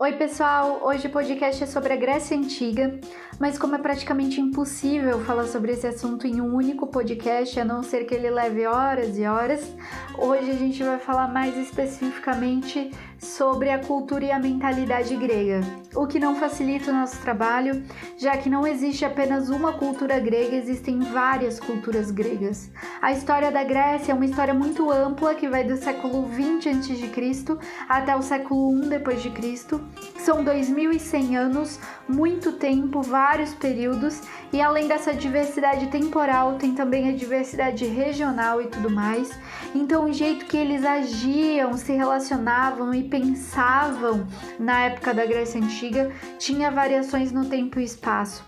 Oi pessoal, hoje o podcast é sobre a Grécia Antiga, mas como é praticamente impossível falar sobre esse assunto em um único podcast, a não ser que ele leve horas e horas, hoje a gente vai falar mais especificamente sobre a cultura e a mentalidade grega, o que não facilita o nosso trabalho, já que não existe apenas uma cultura grega, existem várias culturas gregas. A história da Grécia é uma história muito ampla que vai do século 20 a.C. até o século 1 d.C. São 2100 anos, muito tempo, vários períodos, e além dessa diversidade temporal, tem também a diversidade regional e tudo mais. Então o jeito que eles agiam, se relacionavam e pensavam na época da Grécia Antiga tinha variações no tempo e espaço.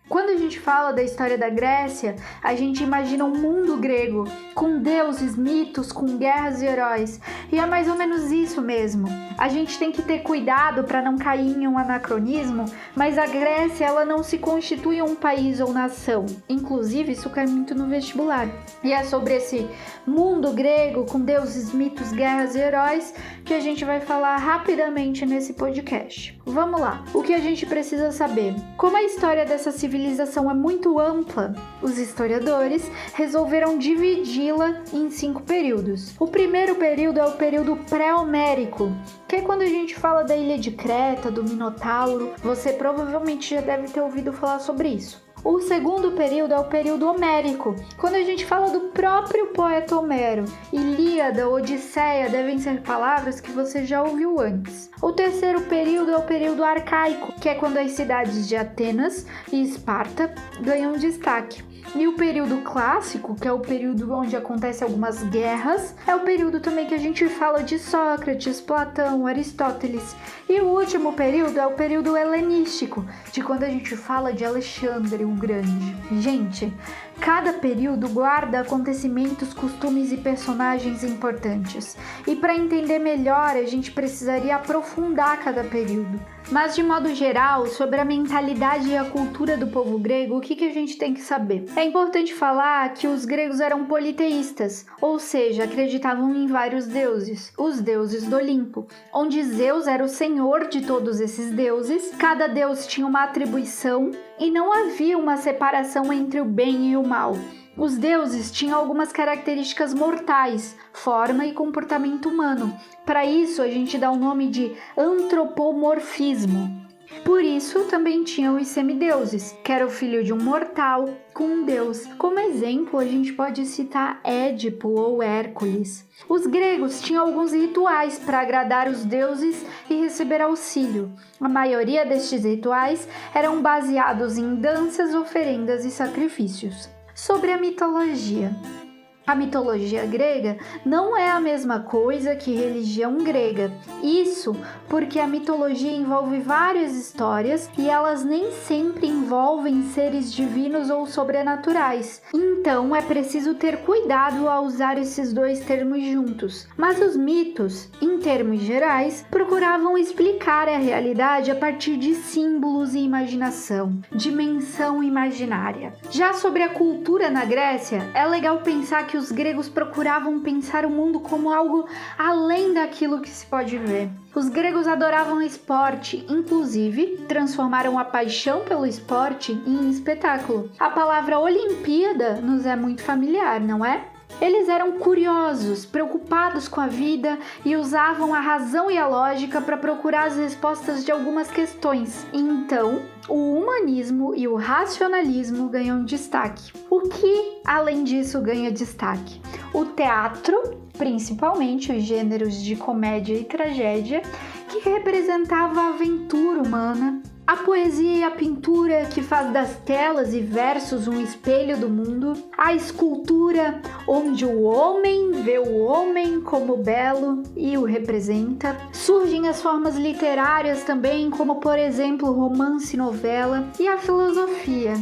Quando a gente fala da história da Grécia, a gente imagina um mundo grego, com deuses, mitos, com guerras e heróis. E é mais ou menos isso mesmo. A gente tem que ter cuidado para não cair em um anacronismo, mas a Grécia ela não se constitui um país ou nação. Inclusive, isso cai muito no vestibular. E é sobre esse mundo grego, com deuses, mitos, guerras e heróis, que a gente vai falar rapidamente nesse podcast. Vamos lá. O que a gente precisa saber? Como a história dessa civilização é muito ampla, os historiadores resolveram dividi-la em 5 períodos. O primeiro período é o período pré-homérico, que é quando a gente fala da ilha de Creta, do Minotauro. Você provavelmente já deve ter ouvido falar sobre isso. O segundo período é o período homérico, quando a gente fala do próprio poeta Homero. Ilíada, Odisseia devem ser palavras que você já ouviu antes. O terceiro período é o período arcaico, que é quando as cidades de Atenas e Esparta ganham destaque. E o período clássico, que é o período onde acontecem algumas guerras, é o período também que a gente fala de Sócrates, Platão, Aristóteles. E o último período é o período helenístico, de quando a gente fala de Alexandre o Grande. Gente, cada período guarda acontecimentos, costumes e personagens importantes. E para entender melhor, a gente precisaria aprofundar cada período. Mas de modo geral, sobre a mentalidade e a cultura do povo grego, o que a gente tem que saber? É importante falar que os gregos eram politeístas, ou seja, acreditavam em vários deuses, os deuses do Olimpo, onde Zeus era o senhor de todos esses deuses, cada deus tinha uma atribuição e não havia uma separação entre o bem e o mal. Os deuses tinham algumas características mortais, forma e comportamento humano. Para isso, a gente dá o nome de antropomorfismo. Por isso, também tinham os semideuses, que era o filho de um mortal com um deus. Como exemplo, a gente pode citar Édipo ou Hércules. Os gregos tinham alguns rituais para agradar os deuses e receber auxílio. A maioria destes rituais eram baseados em danças, oferendas e sacrifícios. Sobre a mitologia. A mitologia grega não é a mesma coisa que religião grega. Isso porque a mitologia envolve várias histórias e elas nem sempre envolvem seres divinos ou sobrenaturais. Então é preciso ter cuidado ao usar esses dois termos juntos. Mas os mitos, em termos gerais, procuravam explicar a realidade a partir de símbolos e imaginação, dimensão imaginária. Já sobre a cultura na Grécia, é legal pensar que os gregos procuravam pensar o mundo como algo além daquilo que se pode ver. Os gregos adoravam esporte, inclusive transformaram a paixão pelo esporte em espetáculo. A palavra Olimpíada nos é muito familiar, não é? Eles eram curiosos, preocupados com a vida e usavam a razão e a lógica para procurar as respostas de algumas questões. Então, o humanismo e o racionalismo ganham destaque. O que, além disso, ganha destaque? O teatro, principalmente os gêneros de comédia e tragédia, que representava a aventura humana. A poesia e a pintura, que faz das telas e versos um espelho do mundo. A escultura, onde o homem vê o homem como belo e o representa. Surgem as formas literárias também, como por exemplo romance e novela. E a filosofia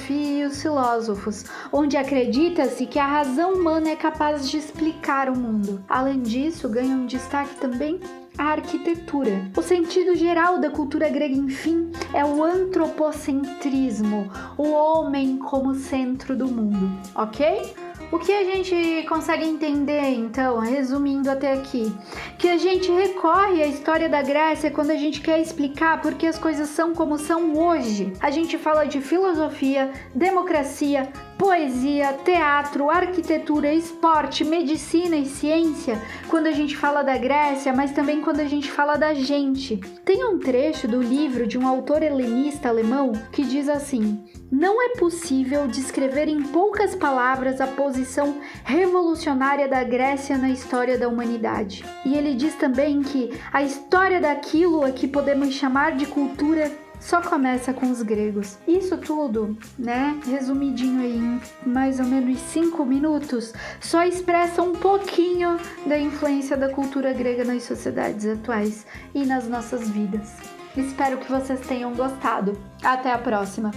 e os filósofos, onde acredita-se que a razão humana é capaz de explicar o mundo. Além disso, ganham destaque também a arquitetura. O sentido geral da cultura grega, enfim, é o antropocentrismo, o homem como centro do mundo, ok? O que a gente consegue entender, então, resumindo até aqui? Que a gente recorre à história da Grécia quando a gente quer explicar por que as coisas são como são hoje. A gente fala de filosofia, democracia, poesia, teatro, arquitetura, esporte, medicina e ciência quando a gente fala da Grécia, mas também quando a gente fala da gente. Tem um trecho do livro de um autor helenista alemão que diz assim: não é possível descrever em poucas palavras a posição revolucionária da Grécia na história da humanidade. E ele diz também que a história daquilo a que podemos chamar de cultura só começa com os gregos. Isso tudo, né, resumidinho aí em mais ou menos 5 minutos, só expressa um pouquinho da influência da cultura grega nas sociedades atuais e nas nossas vidas. Espero que vocês tenham gostado. Até a próxima!